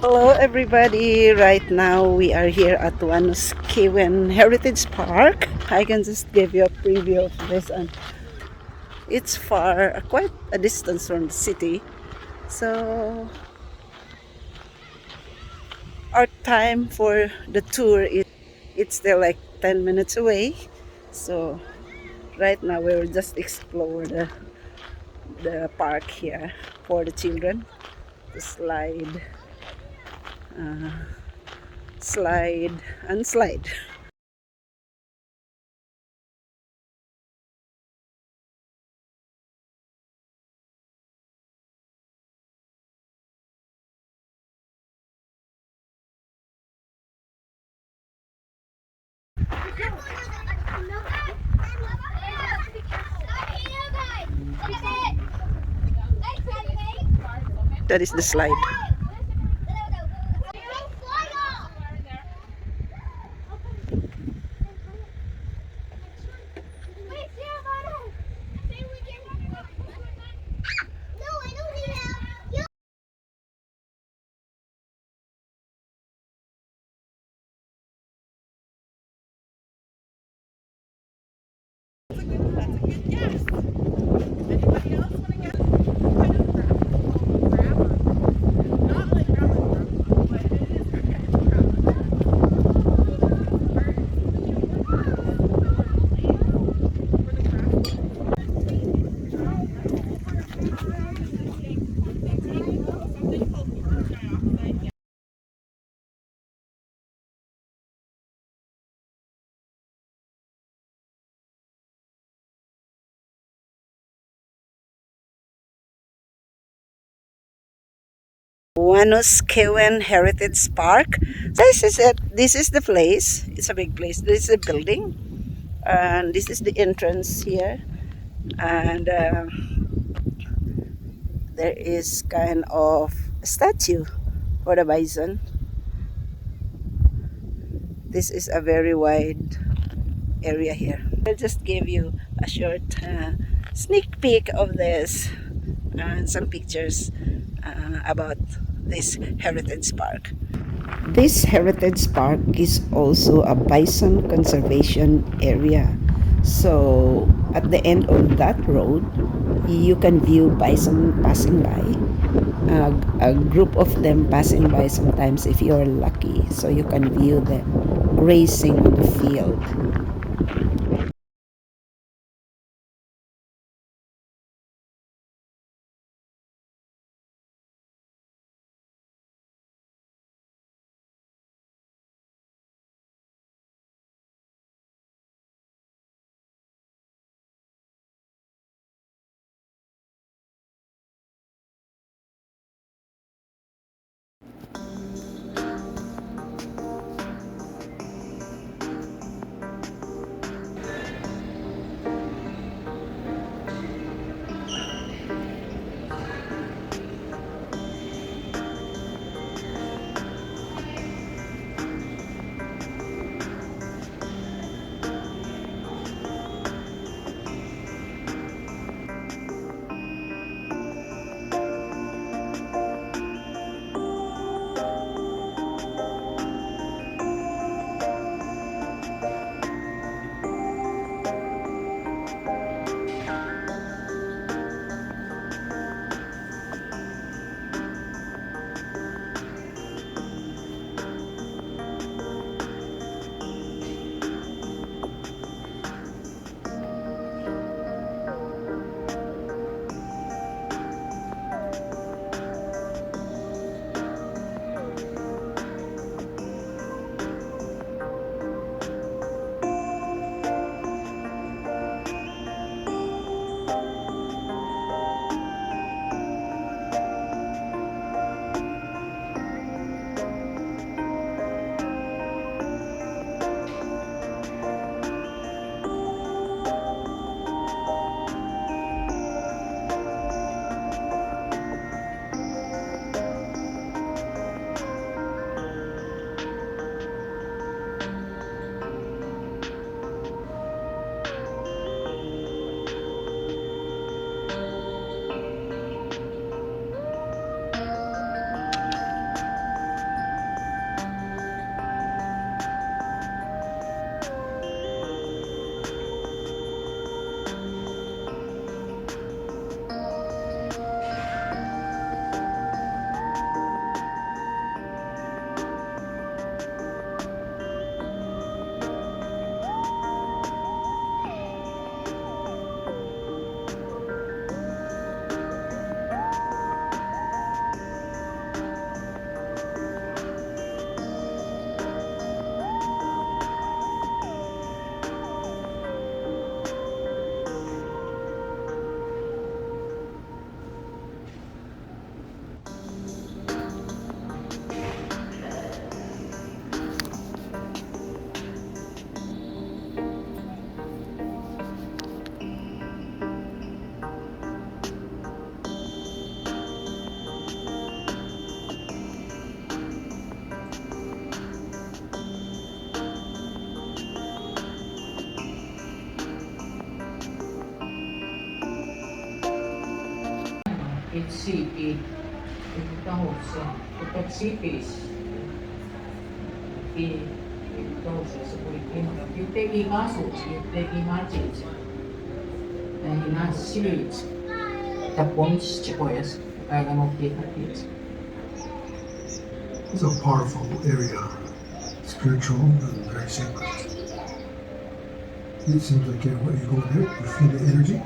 Hello everybody, right now we are here at Wanuskewin Heritage Park. I can just give you a preview of this, and it's far, quite a distance from the city. So our time for the tour it's still like 10 minutes away. So right now we will just explore the park here for the children to uh, slide and slide. That is the slide. Wanuskewin Heritage Park. This is it. This is the place. It's a big place. This is a building, and this is the entrance here. And there is kind of a statue for the bison. This is a very wide area here. I'll just give you a short sneak peek of this and some pictures about this heritage park. This heritage park is also a bison conservation area. So at the end of that road, you can view bison passing by. A group of them passing by sometimes if you're lucky. So you can view them grazing on the field. HCP então CPs então se puhutaan jotenkin kasvuksi jotenkin matiksi näihin asioiksi ja ponstipojas aika nopeasti. It's a powerful area, spiritual and very sacred. It seems like when you go there, you feel the energy,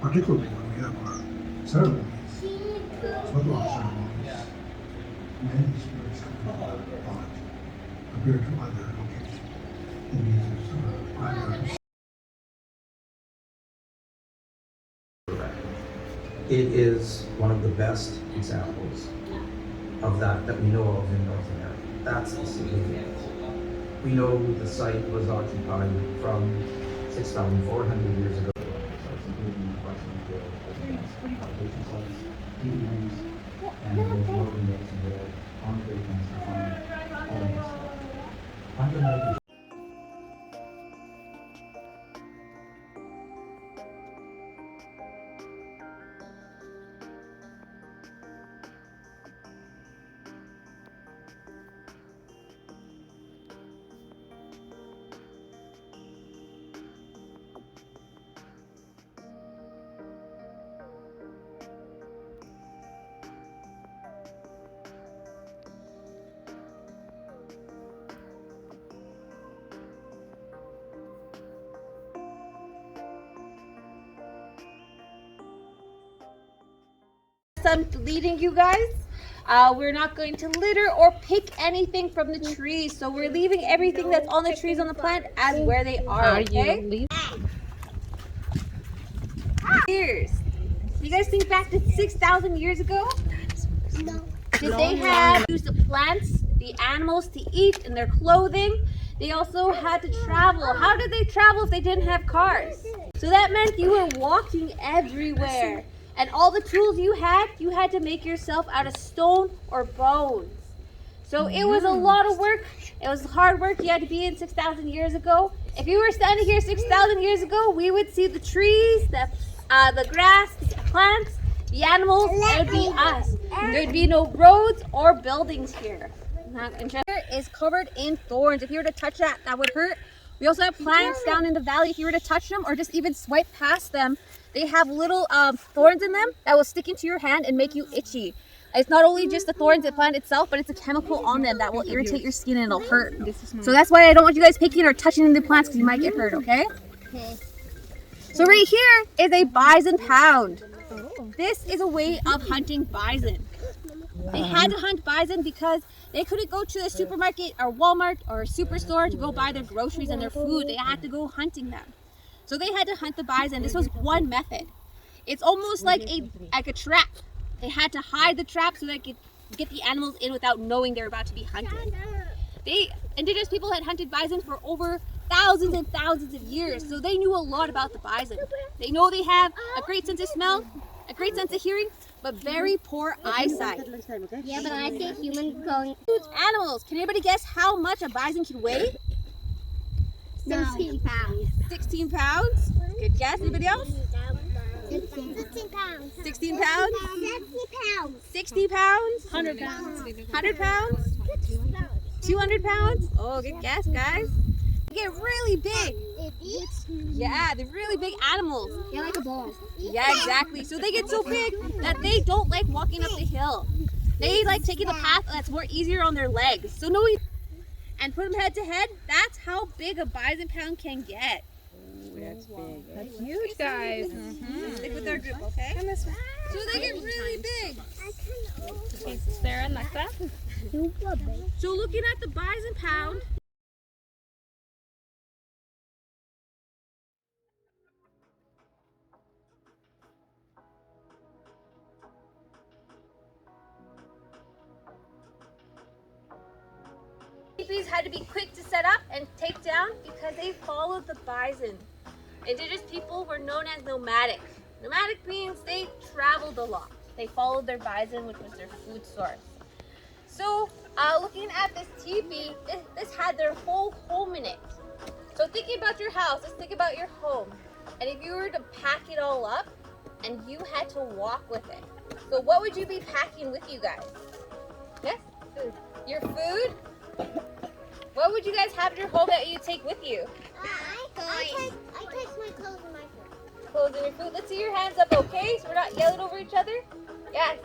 particularly when we have our ceremonies, football ceremonies. Many spirits come out compared to other locations. And these are primary. It is one of the best examples of that we know of in North America. That's the significance. We know the site was occupied from 6,400 years ago. And there's no index there on the Undeniable. I'm leading you guys. We're not going to litter or pick anything from the trees. So we're leaving everything that's on the trees on the plant as where they are, okay? Years. You guys think back to 6,000 years ago? No. Did they have used the plants, the animals to eat and their clothing? They also had to travel. How did they travel if they didn't have cars? So that meant you were walking everywhere. And all the tools you had to make yourself out of stone or bones. So it was a lot of work. It was hard work you had to be in 6,000 years ago. If you were standing here 6,000 years ago, we would see the trees, the grass, the plants, the animals. It would be us. There'd be no roads or buildings here. Here is covered in thorns. If you were to touch that, that would hurt. We also have plants down in the valley. If you were to touch them or just even swipe past them, they have little thorns in them that will stick into your hand and make you itchy. It's not only just the thorns, the plant itself, but it's a chemical on them that will irritate your skin and it'll hurt. So that's why I don't want you guys picking or touching the plants because you might get hurt, okay? Okay. So right here is a bison pound. This is a way of hunting bison. They had to hunt bison because they couldn't go to the supermarket or Walmart or a superstore to go buy their groceries and their food. They had to go hunting them. So they had to hunt the bison. This was one method. It's almost like a trap. They had to hide the trap so they could get the animals in without knowing they're about to be hunted. Indigenous people had hunted bison for over thousands and thousands of years, so they knew a lot about the bison. They know they have a great sense of smell, a great sense of hearing, but very poor eyesight. Yeah, but I see humans going. Huge animals. Can anybody guess how much a bison can weigh? 16 pounds. 16 pounds? Good guess. Anybody else? 16 pounds. 16 pounds? 70 pounds. 60 pounds? 100 pounds. 100 pounds? 200 pounds? Oh, good guess, guys. They get really big. Yeah, they're really big animals. They're like a ball. Yeah, exactly. So they get so big that they don't like walking up the hill. They like taking the path that's more easier on their legs. So no, and put them head to head. That's how big a bison pound can get. That's big. That's huge, guys. Stick with our group, okay? So they get really big. Sarah, like that? So looking at the bison pound, teepees had to be quick to set up and take down because they followed the bison. Indigenous people were known as nomadic. Nomadic means they traveled a lot. They followed their bison, which was their food source. So looking at this teepee, this had their whole home in it. So thinking about your house, let's think about your home. And if you were to pack it all up, and you had to walk with it. So what would you be packing with you guys? Yes? Food. Your food? What would you guys have in your home that you take with you? I take my clothes and my food. Clothes and your food. Let's see your hands up, okay? So we're not yelling over each other. Yes.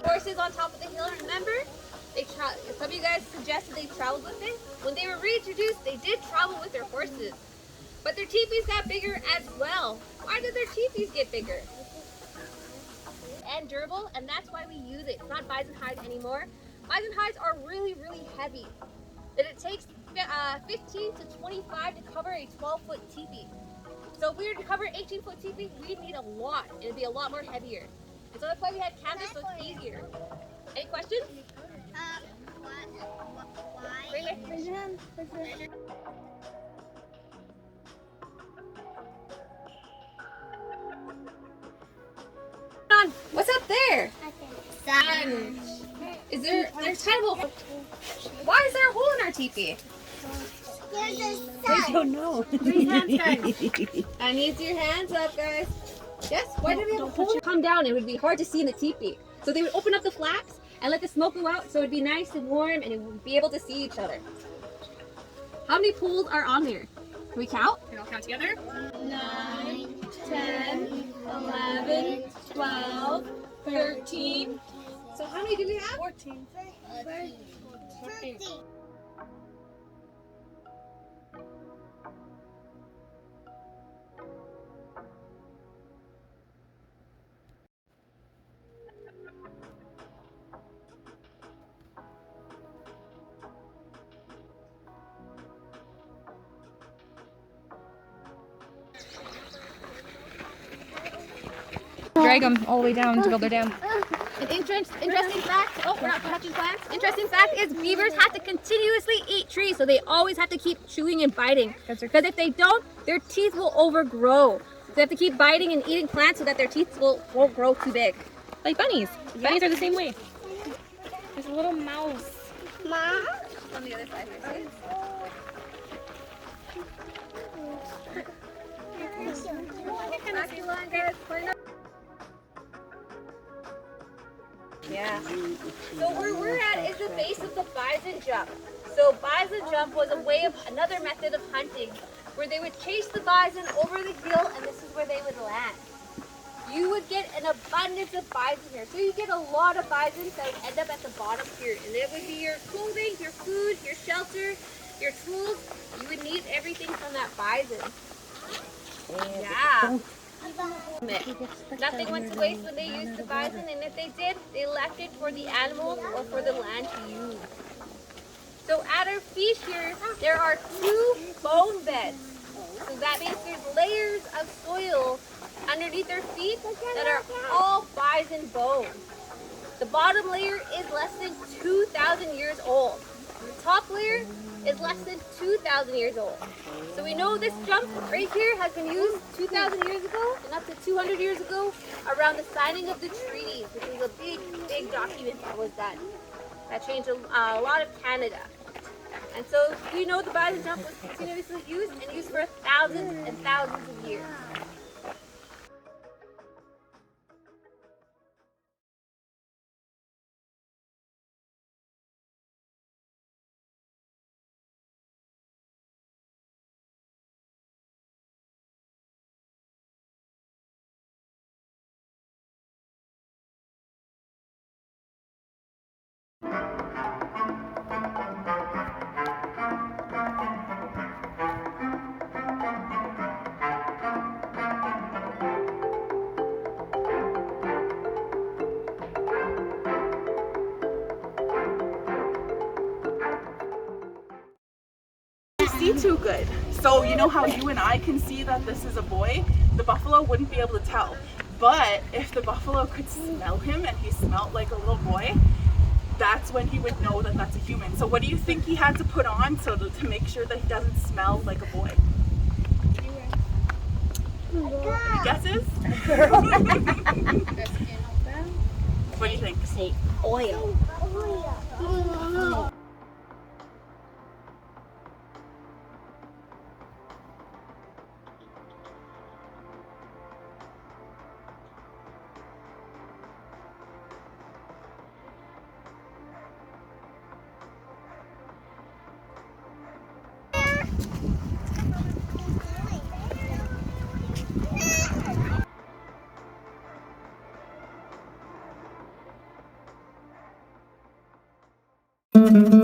Horses on top of the hill, remember? Some of you guys suggested they traveled with it. When they were reintroduced, they did travel with their horses. But their teepees got bigger as well. Why did their teepees get bigger? And durable, and that's why we use it. It's not bison hides anymore. Bison hides are really, really heavy. And it takes 15 to 25 to cover a 12-foot teepee. So if we were to cover an 18-foot teepee, we'd need a lot. It'd be a lot more heavier. And so that's why we had canvas, so it's easier. Any questions? Why? Right here. What's up there? Sun. There's kind of a why is there a hole in our teepee? There's a I sun. don't know. Raise hands, guys. I need your hands up, guys. Yes? Why do we have a hole? Come down, it would be hard to see in the teepee. So they would open up the flaps and let the smoke go out so it'd be nice and warm and it would be able to see each other. How many pools are on there? Can we count? We all count together. 9, 10, 11, 12, 13. So how many do we have? 14. 13. Drag them all the way down to build their dam. An interesting fact, oh, we're not touching plants. Interesting fact is beavers have to continuously eat trees, so they always have to keep chewing and biting. Because if they don't, their teeth will overgrow. So they have to keep biting and eating plants so that their teeth won't grow too big. Like bunnies. Bunnies are the same way. There's a little mouse. Mom? On the other side here, yeah. So where we're at is the base of the bison jump. So bison jump was another method of hunting where they would chase the bison over the hill and this is where they would land. You would get an abundance of bison here. So you get a lot of bison that would end up at the bottom here. And it would be your clothing, your food, your shelter, your tools. You would need everything from that bison. Yeah. Nothing went to waste when they used the bison, and if they did, they left it for the animals or for the land to use. So at our feet here, there are 2 bone beds. So that means there's layers of soil underneath their feet that are all bison bones. The bottom layer is less than 2,000 years old. The top layer is less than 2,000 years old. So we know this jump right here has been used 2,000 years ago and up to 200 years ago around the signing of the treaties, which is a big, big document that was done. That changed a lot of Canada. And so we know the bison jump was continuously used and used for thousands and thousands of years. See too good. So you know how you and I can see that this is a boy? The buffalo wouldn't be able to tell. But if the buffalo could smell him and he smelled like a little boy, that's when he would know that that's a human. So what do you think he had to put on to make sure that he doesn't smell like a boy? Any guesses? What do you think? Say oil. Thank you.